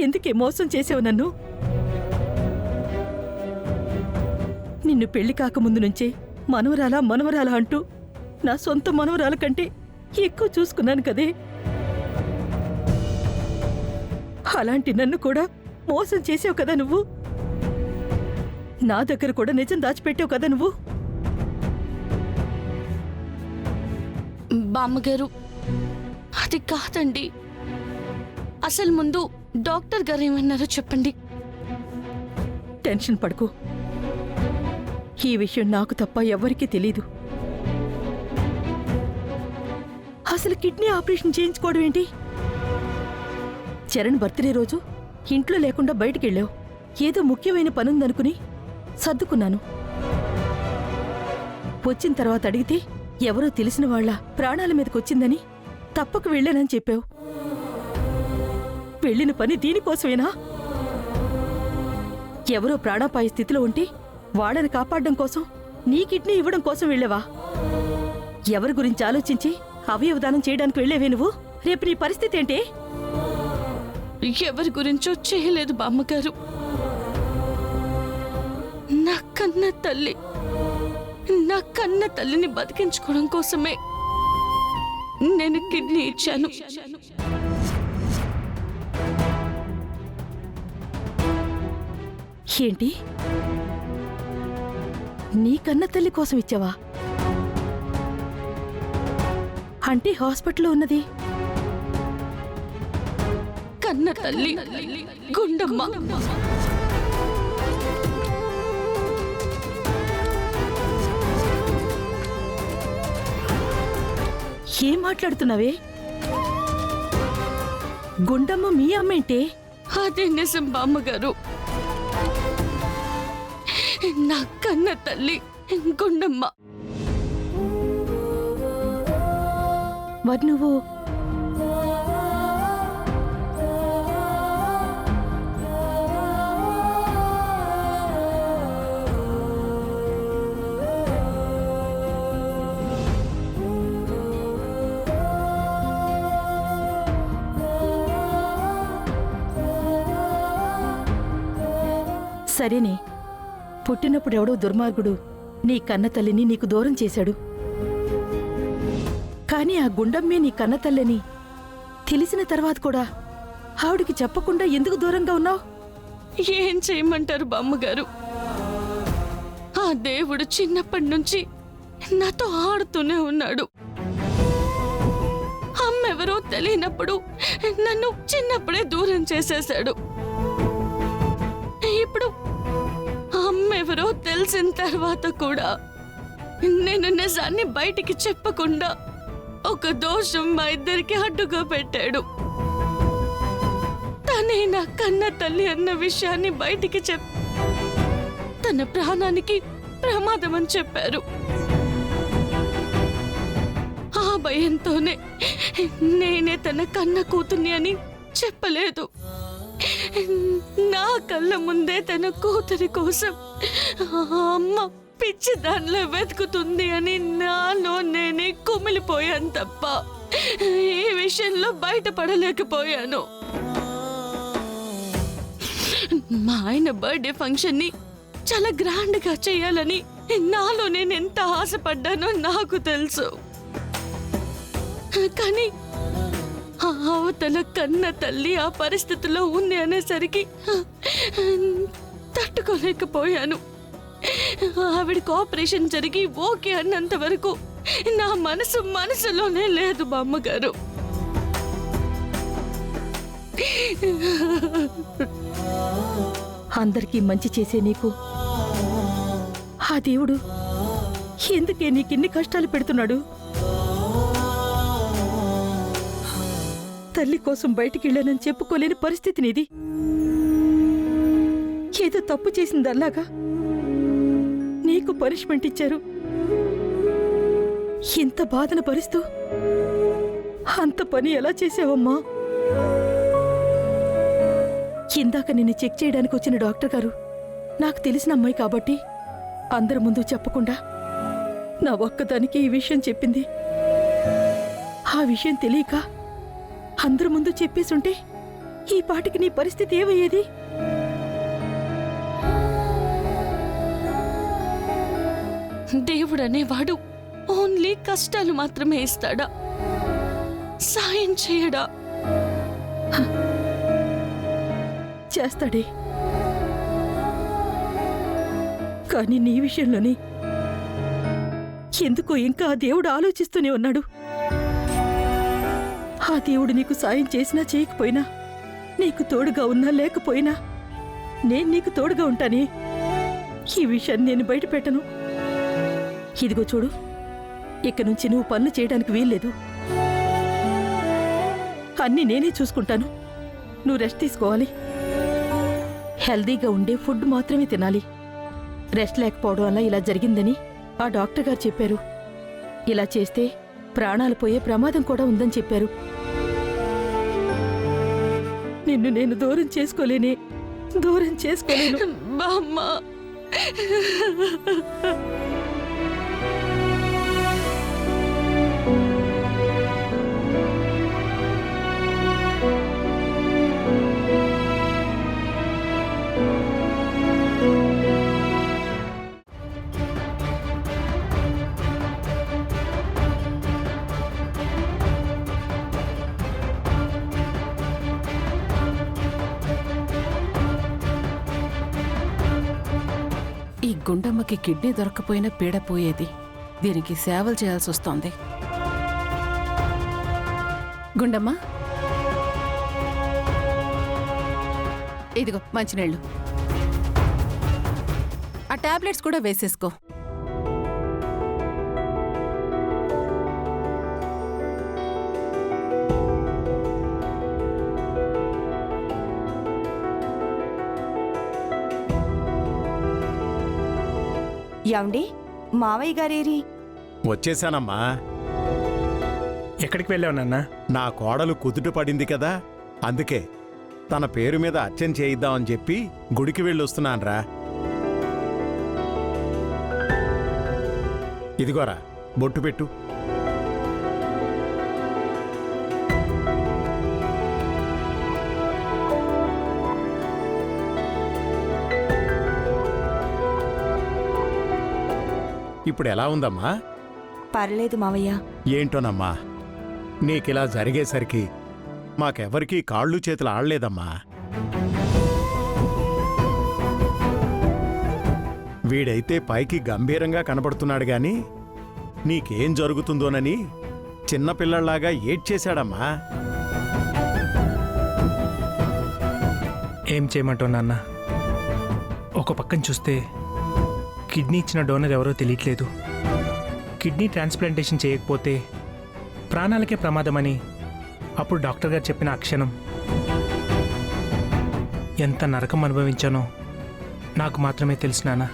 ఎందుకే మోసం చేసావు నన్ను? నిన్ను పెళ్లి కాకముందు నుంచే మనవరాలా మనవరాలా అంటూ నా సొంత మనవరాల కంటే ఎక్కువ చూసుకున్నాను కదే. అలాంటి నన్ను కూడా మోసం చేసావు కదా నువ్వు. నా దగ్గర కూడా నిజం దాచిపెట్టావు కదా నువ్వు. బామ్మగారు, అది కాదండి. అసలు ముందు డాక్టర్ గారు ఏమన్నారో చెప్పండి. టెన్షన్ పడుకో. ఈ విషయం నాకు తప్ప ఎవరికీ తెలీదు. అసలు కిడ్నీ ఆపరేషన్ చేయించుకోవడం ఏంటి? చరణ్ బర్త్డే రోజు ఇంట్లో లేకుండా బయటికెళ్ళావు. ఏదో ముఖ్యమైన పనుందనుకుని సర్దుకున్నాను. వచ్చిన తర్వాత అడిగితే ఎవరో తెలిసిన వాళ్ళ ప్రాణాల మీదకొచ్చిందని తప్పక వెళ్ళానని చెప్పావు. వెళ్ళిన పని దీనికోసమేనా? ఎవరో ప్రాణాపాయ స్థితిలో ఉంటే వాళ్ళని కాపాడడం కోసం నీ కిడ్నీ ఇవ్వడం కోసం వెళ్ళావా? ఎవరి గురించి ఆలోచించి అవయవదానం చేయడానికి వెళ్ళేవే నువ్వు? రేపు నీ పరిస్థితి ఏంటి? ఎవరి గురించో చేయలేదు బామ్మగారు. నా కన్న తల్లిని బతికించుకోవడం కోసమే నేను కిడ్నీ ఇచ్చాను. ఏంటి? నీ కన్న తల్లి కోసం ఇచ్చావా? అంటే హాస్పిటల్లో ఉన్నది కన్న తల్లి గుండమ్మ. ఏం మాట్లాడుతున్నావే? గుండమ్మ మీ అమ్మేంటే? అదే నిజం బామ్మగారు. నా కన్న తల్లి గుండమ్మ. మరి నువ్వు సరేనే, పుట్టినప్పుడు ఎవడో దుర్మార్గుడు నీ కన్న తల్లిని నీకు దూరం చేశాడు. కానీ ఆ గుండమ్మే నీ కన్న తల్లిని తెలిసిన తర్వాత కూడా ఆవిడికి చెప్పకుండా ఎందుకు దూరంగా ఉన్నావు? ఏం చేయమంటారు బామ్మగారు? ఆ దేవుడు చిన్నప్పటి నుంచి నాతో ఆడుతూనే ఉన్నాడు. అమ్మెవరో తెలియనప్పుడు నన్ను చిన్నప్పుడే దూరం చేసేశాడు. ఇప్పుడు అమ్మెవరో తెలిసిన తర్వాత కూడా నేను నిజాన్ని బయటికి చెప్పకుండా ఒక దోషం మా ఇద్దరికి అడ్డుగా పెట్టాడు. తనే నా కన్న తల్లి అన్న విషయాన్ని బయటికి తన ప్రాణానికి ప్రమాదం అని చెప్పారు. ఆ భయంతోనే నేనే తన కన్న కూతుర్ని అని చెప్పలేదు. నా కళ్ళ ముందే తన కూతురి కోసం అమ్మ పిచ్చి దానిలో వెతుకుతుంది అని నాలో నేనే కుమిలిపోయాను తప్ప ఈ విషయంలో బయటపడలేకపోయాను. మా ఆయన బర్త్డే ఫంక్షన్ ని చాలా గ్రాండ్ గా చేయాలని నాలో నేను ఎంత ఆశపడ్డానో నాకు తెలుసు. కానీ అవతల కన్న తల్లి ఆ పరిస్థితిలో ఉంది అనేసరికి తట్టుకోలేకపోయాను. ఆవిడకి ఆపరేషన్ జరిగి ఓకే అన్నంత వరకు నా మనసులోనే లేదు బామ్మగారు. అందరికీ మంచి చేసే నీకు ఆ దేవుడు ఎందుకే నీకిన్ని కష్టాలు పెడుతున్నాడు? తల్లి కోసం బయటికెళ్ళానని చెప్పుకోలేని పరిస్థితి నీది. ఏదో తప్పు చేసిందల్లాగా నీకు పనిష్మెంట్ ఇచ్చారు. ఇంత బాధను భరిస్తూ అంత పని ఎలా చేసావమ్మా? ఇందాక నిన్ను చెక్ చేయడానికి వచ్చిన డాక్టర్ గారు నాకు తెలిసిన అమ్మాయి కాబట్టి అందరి ముందు చెప్పకుండా నా ఒక్కదానికి ఈ విషయం చెప్పింది. ఆ విషయం తెలియక అందరి ముందు చెప్పేసుంటే ఈ పాటికి నీ పరిస్థితి ఏమయ్యేది? దేవుడు అనేవాడు ఓన్లీ కష్టాలు మాత్రమే ఇస్తాడా, సాయం చేయడా? చేస్తాడే, కానీ నీ విషయంలోనే ఎందుకో ఇంకా ఆ దేవుడు ఆలోచిస్తూనే ఉన్నాడు. ఆ దేవుడు నీకు సాయం చేసినా చేయకపోయినా, నీకు తోడుగా ఉన్నా లేకపోయినా, నేను నీకు తోడుగా ఉంటానే. ఈ విషయాన్ని నేను బయట పెట్టను. ఇదిగో చూడు, ఇక నుంచి నువ్వు పనులు చేయడానికి వీల్లేదు. అన్నీ నేనే చూసుకుంటాను. నువ్వు రెస్ట్ తీసుకోవాలి. హెల్దీగా ఉండే ఫుడ్ మాత్రమే తినాలి. రెస్ట్ లేకపోవడం వల్ల ఇలా జరిగిందని ఆ డాక్టర్ గారు చెప్పారు. ఇలా చేస్తే ప్రాణాలు పోయే ప్రమాదం కూడా ఉందని చెప్పారు. నిన్ను నేను దూరం చేసుకోలేను. బామ్మ, ఈ గుండమ్మకి కిడ్నీ దొరక్కపోయినా పీడ పోయేది. దీనికి సేవలు చేయాల్సి వస్తోంది. గుండమ్మ, ఇదిగో మంచినీళ్ళు. ఆ టాబ్లెట్స్ కూడా వేసేసుకో. యాండి, మావయ్య గారేరి? వచ్చేశానమ్మా. ఎక్కడికి వెళ్ళావు నాన్న? నా కోడలు కుదుట పడింది కదా, అందుకే తన పేరు మీద అర్చన చేయిద్దామని చెప్పి గుడికి వెళ్ళొస్తున్నాన్రా. ఇదిగోరా, బొట్టు పెట్టు. ఇప్పుడు ఎలా ఉందమ్మా? పర్లేదు మావయ్య. ఏంటోనమ్మా, నీకిలా జరిగేసరికి మాకెవరికీ కాళ్ళు చేతులు ఆడలేదమ్మా. వీడైతే పైకి గంభీరంగా కనబడుతున్నాడు గాని నీకేం జరుగుతుందోనని చిన్నపిల్లల్లాగా ఏడ్చేశాడమ్మా. ఏం చేయమంటావు నాన్న? ఒక పక్కన చూస్తే కిడ్నీ ఇచ్చిన డోనర్ ఎవరో తెలియట్లేదు. కిడ్నీ ట్రాన్స్ప్లాంటేషన్ చేయకపోతే ప్రాణాలకే ప్రమాదమని అప్పుడు డాక్టర్ గారు చెప్పిన ఆ క్షణం ఎంత నరకం అనుభవించానో నాకు మాత్రమే తెలుసు నాన్న.